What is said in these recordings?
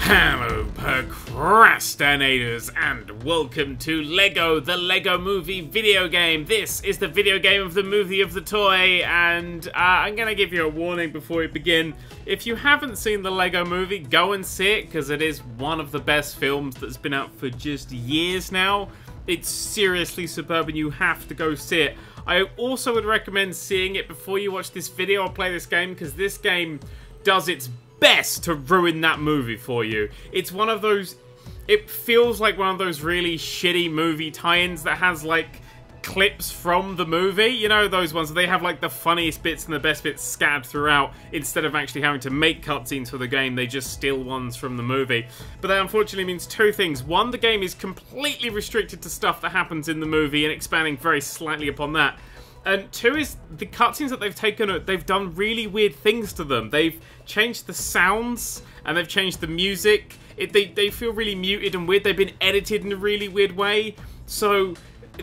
Hello procrastinators and welcome to Lego, the Lego Movie video game. This is the video game of the movie of the toy, and I'm gonna give you a warning before we begin. If you haven't seen the Lego Movie, go and see it, because it is one of the best films that's been out for just years now. It's seriously superb and you have to go see it. I also would recommend seeing it before you watch this video or play this game, because this game does its best to ruin that movie for you. It's one of those, it feels like one of those really shitty movie tie-ins that has like clips from the movie, you know, those ones where they have like the funniest bits and the best bits scattered throughout. Instead of actually having to make cutscenes for the game, they just steal ones from the movie. But that unfortunately means two things. One, the game is completely restricted to stuff that happens in the movie and expanding very slightly upon that. And two is, the cutscenes that they've taken, they've done really weird things to them. They've changed the sounds, and they've changed the music. They feel really muted and weird. They've been edited in a really weird way. So,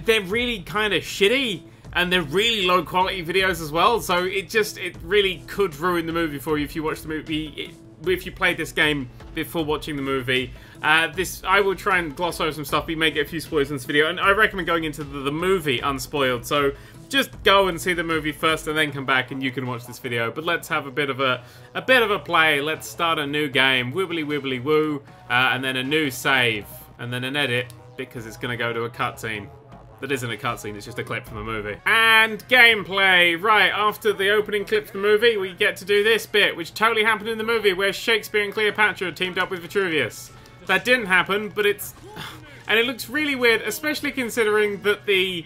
they're really kind of shitty. And they're really low quality videos as well. So, it really could ruin the movie for you if you watch the movie, if you played this game before watching the movie. I will try and gloss over some stuff. We may get a few spoilers in this video. And I recommend going into the movie unspoiled. So, just go and see the movie first and then come back and you can watch this video. But let's have a bit of a play. Let's start a new game. Wibbly wibbly woo. And then a new save. And then an edit, because it's going to go to a cutscene. That isn't a cutscene, it's just a clip from the movie. And gameplay! Right, after the opening clip from the movie, we get to do this bit, which totally happened in the movie, where Shakespeare and Cleopatra teamed up with Vitruvius. That didn't happen, but it's... And it looks really weird, especially considering that the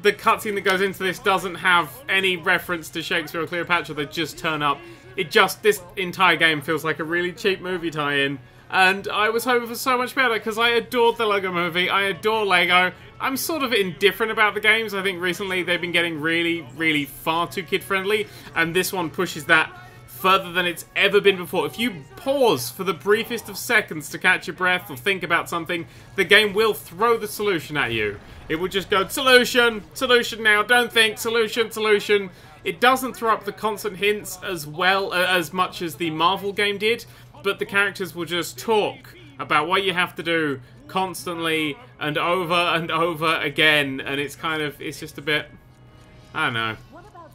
cutscene that goes into this doesn't have any reference to Shakespeare or Cleopatra. They just turn up. This entire game feels like a really cheap movie tie-in. And I was hoping for so much better, because I adored the Lego Movie. I adore Lego. I'm sort of indifferent about the games. I think recently they've been getting really, really far too kid-friendly. And this one pushes that further than it's ever been before. If you pause for the briefest of seconds to catch your breath or think about something, the game will throw the solution at you. It will just go, solution, solution now, don't think, solution, solution. It doesn't throw up the constant hints as well, as much as the Marvel game did, but the characters will just talk about what you have to do constantly and over again, and it's just a bit, I don't know.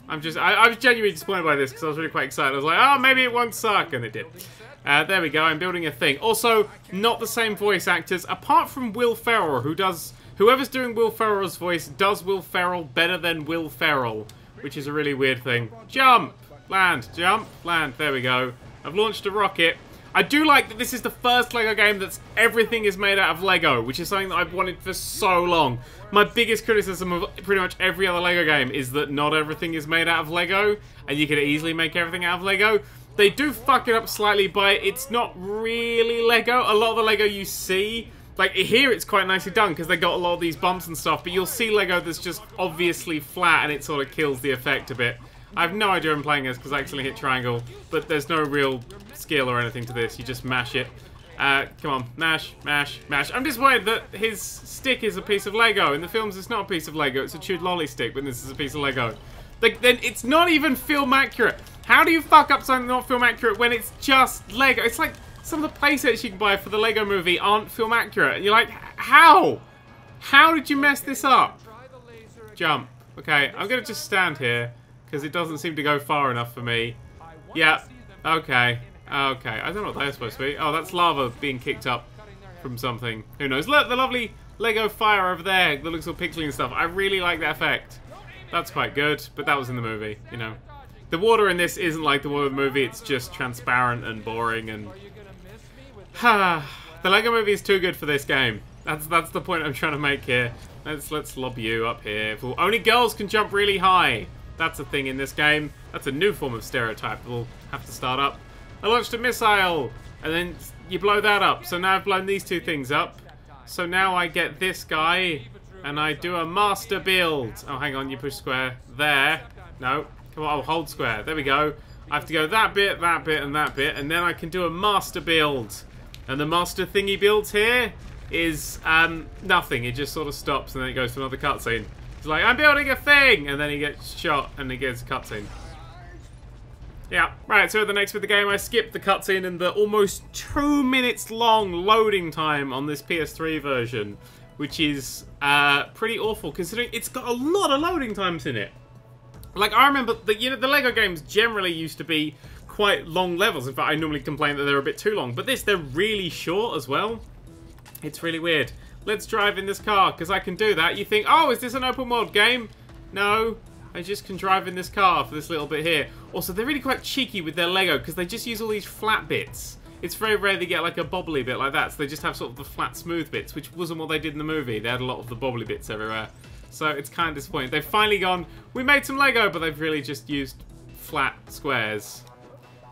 I was genuinely disappointed by this because I was really quite excited. I was like, oh, maybe it won't suck, and it did. There we go, I'm building a thing. Also, not the same voice actors, apart from Will Ferrell, whoever's doing Will Ferrell's voice does Will Ferrell better than Will Ferrell, which is a really weird thing. Jump! Land. Jump! Land. There we go. I've launched a rocket. I do like that this is the first Lego game that's everything is made out of Lego, which is something that I've wanted for so long. My biggest criticism of pretty much every other Lego game is that not everything is made out of Lego, and you could easily make everything out of Lego. They do fuck it up slightly by it's not really Lego. A lot of the Lego you see, like here it's quite nicely done because they got a lot of these bumps and stuff, but you'll see Lego that's just obviously flat and it sort of kills the effect a bit. I have no idea I'm playing this because I actually hit triangle, but there's no real skill or anything to this. You just mash it. Come on, mash, mash, mash. I'm disappointed that his stick is a piece of Lego. In the films, it's not a piece of Lego. It's a chewed lolly stick, but this is a piece of Lego. Like, then it's not even film accurate. How do you fuck up something not film accurate when it's just Lego? It's like some of the playsets you can buy for the Lego Movie aren't film accurate. And you're like, how? How did you mess this up? Jump. Okay, I'm gonna just stand here because it doesn't seem to go far enough for me. Yeah. Okay. Okay. I don't know what they're supposed to be. Oh, that's lava being kicked up from something. Who knows? Look, the lovely Lego fire over there that looks all pixely and stuff. I really like that effect. That's quite good, but that was in the movie, you know. The water in this isn't like the water in the movie. It's just transparent and boring and... The Lego Movie is too good for this game. That's the point I'm trying to make here. Let's lob you up here. Only girls can jump really high. That's a thing in this game. That's a new form of stereotype we'll have to start up. I launched a missile, and then you blow that up. So now I've blown these two things up. So now I get this guy, and I do a master build. Oh, hang on, you push square. There. No. Come on, oh, hold square. There we go. I have to go that bit, and that bit, and then I can do a master build. And the master thing he builds here is nothing. It just sort of stops, and then it goes to another cutscene. It's like, I'm building a thing! And then he gets shot, and he gets a cutscene. Yeah, right, so the next bit of the game, I skipped the cutscene and the almost 2 minutes long loading time on this PS3 version, which is pretty awful considering it's got a lot of loading times in it. Like, I remember, the LEGO games generally used to be quite long levels. In fact, I normally complain that they're a bit too long, but they're really short as well. It's really weird. Let's drive in this car, because I can do that. You think, oh, is this an open world game? No, I just can drive in this car for this little bit here. Also, they're really quite cheeky with their Lego, because they just use all these flat bits. It's very rare they get like a bobbly bit like that, so they just have sort of the flat, smooth bits, which wasn't what they did in the movie. They had a lot of the bobbly bits everywhere. So it's kind of disappointing. They've finally gone, we made some Lego, but they've really just used flat squares.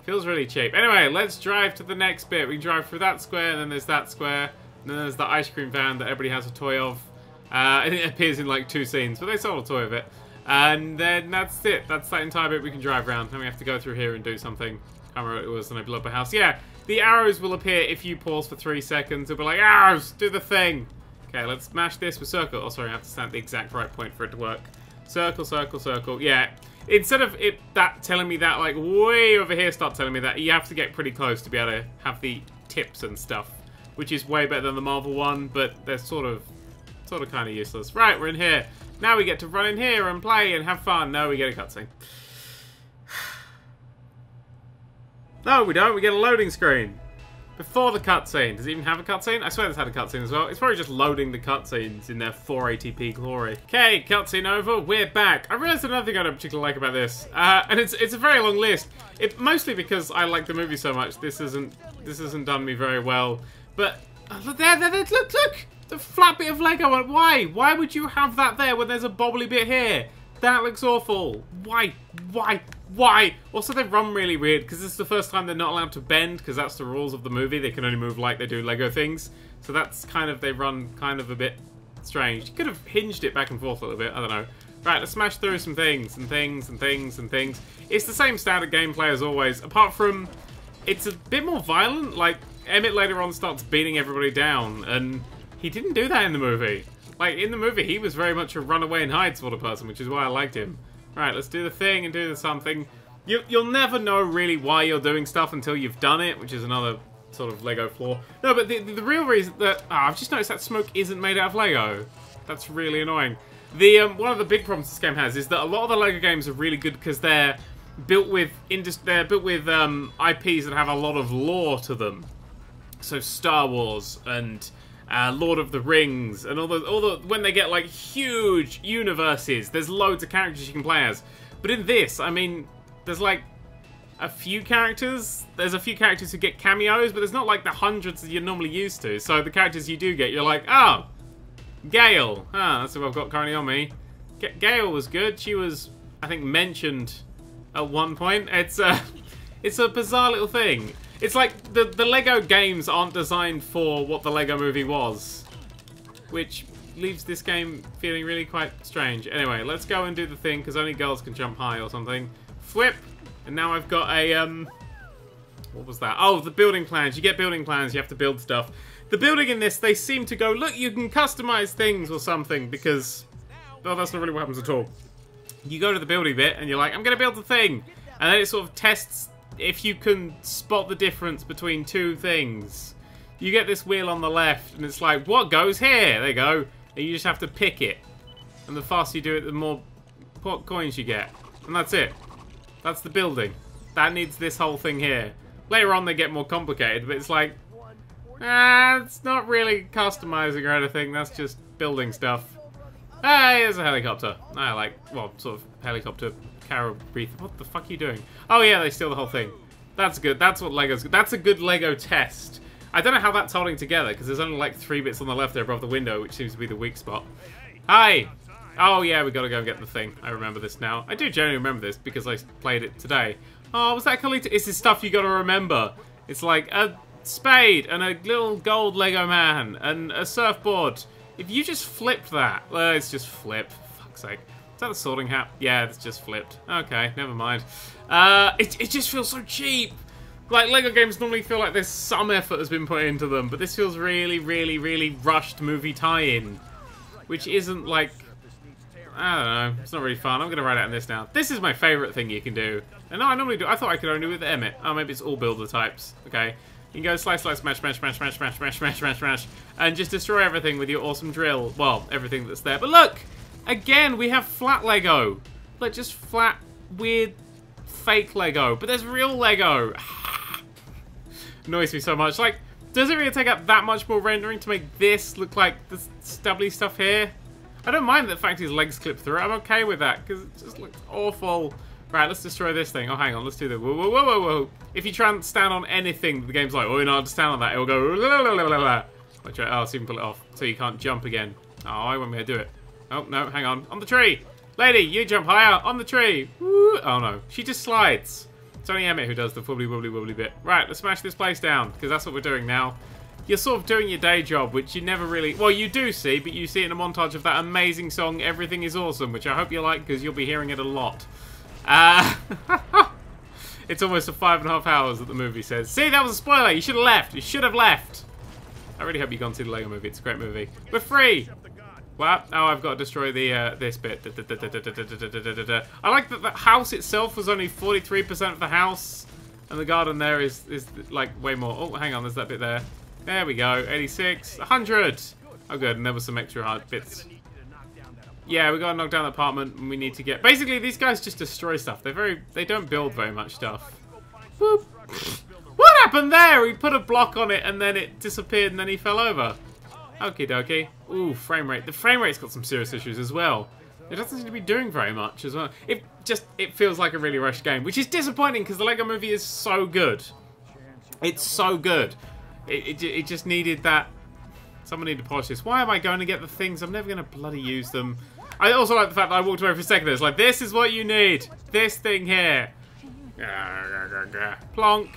Feels really cheap. Anyway, let's drive to the next bit. We can drive through that square, and then there's that square, and then there's the ice cream van that everybody has a toy of. And it appears in like 2 scenes, but they sold a toy of it. And then that's it. That's that entire bit we can drive around. Then we have to go through here and do something. I can't remember what it was, and I blew up a house. Yeah, the arrows will appear if you pause for 3 seconds. It'll be like, arrows, do the thing. Okay, let's mash this with circle. Oh, sorry, I have to stand at the exact right point for it to work. Circle, circle, circle. Yeah. Instead of that telling me that, like, way over here, start telling me that, you have to get pretty close to be able to have the tips and stuff, which is way better than the Marvel one, but they're sort of kind of useless. Right, we're in here. Now we get to run in here and play and have fun. No, we get a cutscene. No, we don't. We get a loading screen. Before the cutscene. Does it even have a cutscene? I swear this had a cutscene as well. It's probably just loading the cutscenes in their 480p glory. Okay, cutscene over. We're back. I realised another thing I don't particularly like about this, and it's a very long list. Mostly because I like the movie so much. This hasn't done me very well. But there, look, the flat bit of Lego. Why? Why would you have that there when there's a bobbly bit here? That looks awful. Why? Also, they run really weird, because this is the first time they're not allowed to bend, because that's the rules of the movie. They can only move like they do Lego things. So that's kind of, they run kind of a bit strange. You could have hinged it back and forth a little bit, I don't know. Right, let's smash through some things, and things, and things, and things. It's the same standard gameplay as always, apart from it's a bit more violent. Like, Emmett later on starts beating everybody down, and he didn't do that in the movie. Like, in the movie, he was very much a run away and hide sort of person, which is why I liked him. Right, let's do the thing and do the something. You'll never know really why you're doing stuff until you've done it, which is another sort of Lego flaw. No, but the real reason that... I've just noticed that smoke isn't made out of Lego. That's really annoying. One of the big problems this game has is that a lot of the Lego games are really good because they're built with IPs that have a lot of lore to them. So Star Wars and... Lord of the Rings, and all the when they get like huge universes, there's loads of characters you can play as. But in this, I mean, there's like a few characters. There's a few characters who get cameos, but there's not like the hundreds that you're normally used to. So the characters you do get, you're like, oh, Gale. That's who I've got currently on me. Gale was good. She was, I think, mentioned at one point. It's a bizarre little thing. It's like the Lego games aren't designed for what the Lego movie was, which leaves this game feeling really quite strange. Anyway, let's go and do the thing, because only girls can jump high or something. Flip! And now I've got a, what was that? Oh, the building plans. You get building plans, you have to build stuff. The building in this, they seem to go, look, you can customize things or something, because, well, that's not really what happens at all. You go to the building bit, and you're like, I'm going to build the thing. And then it sort of tests if you can spot the difference between 2 things. You get this wheel on the left, and it's like, what goes here? There you go. And you just have to pick it. And the faster you do it, the more coins you get. And that's it. That's the building. That needs this whole thing here. Later on, they get more complicated, but it's like, it's not really customizing or anything. That's just building stuff. Hey, there's a helicopter. I like, well, sort of helicopter carol wreath. What the fuck are you doing? Oh yeah, they steal the whole thing. That's good. That's what Lego's good. That's a good Lego test. I don't know how that's holding together, because there's only like 3 bits on the left there above the window, which seems to be the weak spot. Hi! Oh yeah, we gotta go and get the thing. I remember this now. I do genuinely remember this, because I played it today. Oh, was that Kalita? It's this stuff you gotta remember. It's like a spade, and a little gold Lego man, and a surfboard. If you just flipped that... it's just flipped. For fuck's sake. Is that the sorting hat? Yeah, it's just flipped. Okay, never mind. It just feels so cheap. Like, Lego games normally feel like there's some effort has been put into them, but this feels really, really, really rushed movie tie-in. Which isn't like... I don't know. It's not really fun. I'm going to write out on this now. This is my favourite thing you can do. And no, I normally do. I thought I could only with Emmett. Oh, maybe it's all builder types. Okay. You can go slice, slice, smash, smash, smash, smash, smash, smash, smash, smash, smash, and just destroy everything with your awesome drill. Well, everything that's there. But look! Again, we have flat Lego. Like, just flat, weird, fake Lego. But there's real Lego. Annoys me so much. Like, does it really take up that much more rendering to make this look like the stubbly stuff here? I don't mind the fact his legs clip through. I'm okay with that, because it just looks awful. Right, let's destroy this thing. Oh, hang on, let's do that. Whoa, whoa, whoa, whoa, whoa. If you try and stand on anything, the game's like, oh, you're not allowed to stand on that. It'll go, la, la, la, la, la. Watch out. Oh, so you can pull it off, so you can't jump again. Oh, I want me to do it. Oh, no, hang on. On the tree. Lady, you jump higher. On the tree. Woo. Oh, no. She just slides. It's only Emmett who does the wobbly, wobbly, wobbly bit. Right, let's smash this place down, because that's what we're doing now. You're sort of doing your day job, which you never really... Well, you do see, but you see it in a montage of that amazing song, Everything is Awesome, which I hope you like, because you'll be hearing it a lot. It's almost 5.5 hours that the movie says. See, that was a spoiler. You should have left. You should have left. I really hope you've gone to see the Lego movie. It's a great movie. We're free. What? Oh, I've got to destroy the this bit. I like that the house itself was only 43% of the house, and the garden there is like way more. Oh, hang on. There's that bit there. There we go. 86, 100. Oh, good. And there was some extra hard bits. Yeah, we gotta knock down the apartment, and we need to get... Basically, these guys just destroy stuff. They don't build very much stuff. Whoop. What happened there? He put a block on it, and then it disappeared, and then he fell over. Okie dokie. Ooh, frame rate. The frame rate's got some serious issues as well. It doesn't seem to be doing very much as well. It feels like a really rushed game, which is disappointing, because the Lego movie is so good. It's so good. It just needed that... Someone needed to polish this. Why am I going to get the things? I'm never going to bloody use them. I also like the fact that I walked away for a second. It's like, this is what you need. This thing here. Plonk.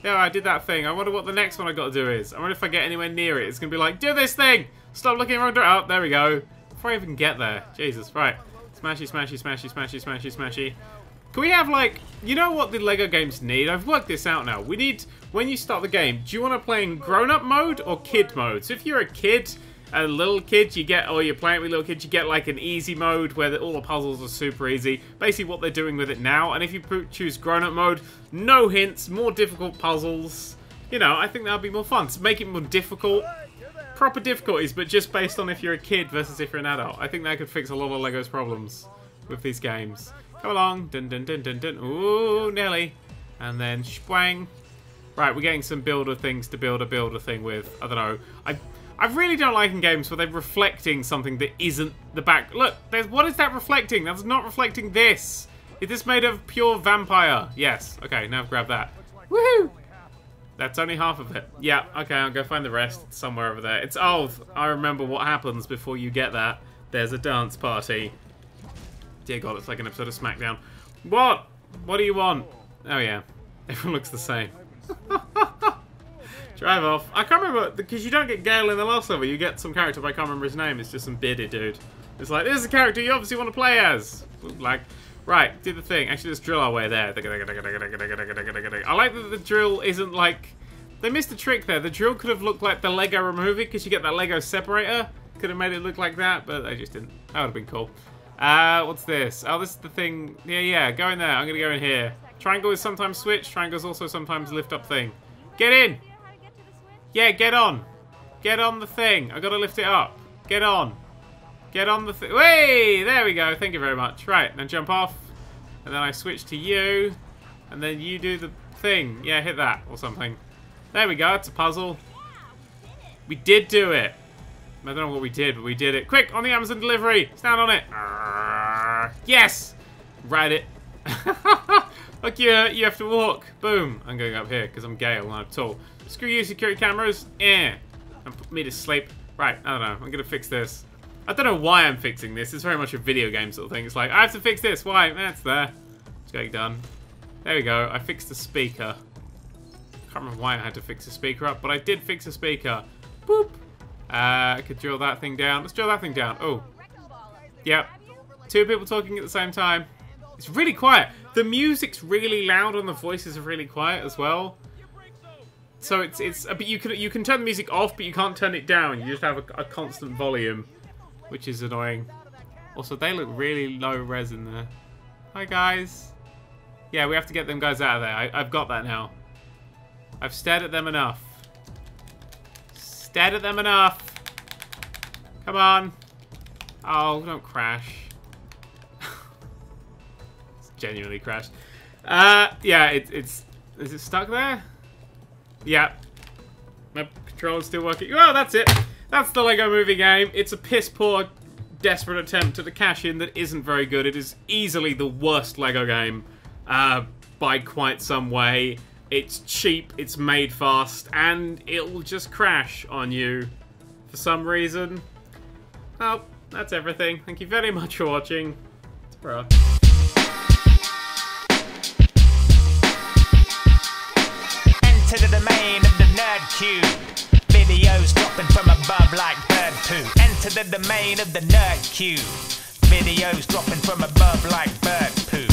Yeah, I did that thing. I wonder what the next one I got to do is. I wonder if I get anywhere near it. It's going to be like, do this thing. Stop looking wrong direction. Oh, there we go. Before I even get there. Jesus. Right. Smashy, smashy, smashy, smashy, smashy, smashy. Can we have, like... You know what the Lego games need? I've worked this out now. We need... When you start the game, do you want to play in grown-up mode or kid mode? So if you're a kid... A little kid, you get, or you're playing with little kids, you get like an easy mode where all the puzzles are super easy. Basically what they're doing with it now. And if you choose grown-up mode, no hints, more difficult puzzles. You know, I think that would be more fun. To make it more difficult, proper difficulties, but just based on if you're a kid versus if you're an adult. I think that could fix a lot of Lego's problems with these games. Come along, dun dun dun dun dun. Ooh, Nelly, and then spwang. Right, we're getting some builder things to build a builder thing with. I don't know. I really don't like in games where they're reflecting something that isn't the back. Look, what is that reflecting? That's not reflecting this. Is this made of pure vampire? Yes. Okay, now grab that. Woohoo! That's only half of it. Yeah, okay, I'll go find the rest. It's somewhere over there. It's... Oh, I remember what happens before you get that. There's a dance party. Dear God, it's like an episode of SmackDown. What? What do you want? Oh, yeah. Everyone looks the same. Drive off. I can't remember, because you don't get Gale in the last level. You get some character, but I can't remember his name. It's just some bearded dude. It's like, this is a character you obviously want to play as. Like, right, do the thing. Actually, let's drill our way there. I like that the drill isn't like... They missed a trick there. The drill could have looked like the Lego movie, because you get that Lego separator. Could have made it look like that, but they just didn't. That would have been cool. What's this? Oh, this is the thing. Yeah, go in there. I'm going to go in here. Triangle is sometimes switch. Triangle's also sometimes lift up thing. Get in! Yeah, get on. Get on the thing. I gotta lift it up. Get on. Get on the thing. Way! There we go. Thank you very much. Right, now jump off. And then I switch to you. And then you do the thing. Yeah, hit that or something. There we go. It's a puzzle. We did do it. I don't know what we did, but we did it. Quick, on the Amazon delivery. Stand on it. Yes! Ride it. Look, you have to walk. Boom. I'm going up here because I'm Gale and I'm tall. Screw you, security cameras. And put me to sleep. Right, I don't know. I'm going to fix this. I don't know why I'm fixing this. It's very much a video game sort of thing. It's like, I have to fix this. Why? That's there. It's getting done. There we go. I fixed the speaker. I can't remember why I had to fix the speaker up, but I did fix the speaker. Boop. I could drill that thing down. Let's drill that thing down. Oh. Yep. Two people talking at the same time. It's really quiet. The music's really loud and the voices are really quiet as well. So but you can turn the music off, but you can't turn it down. You just have a constant volume, which is annoying. Also, they look really low res in there. Hi guys. Yeah, we have to get them guys out of there. I've got that now. I've stared at them enough. Stared at them enough. Come on. Oh, don't crash. It's genuinely crashed. Yeah, is it stuck there? Yeah. My controller's still working. Oh, that's it. That's the Lego Movie game. It's a piss poor, desperate attempt at a cash-in that isn't very good. It is easily the worst Lego game by quite some way. It's cheap, it's made fast, and it'll just crash on you for some reason. Well, that's everything. Thank you very much for watching. Ta-ra. Enter the domain of the Nerd3. Videos dropping from above like bird poo. Enter the domain of the Nerd3. Videos dropping from above like bird poo.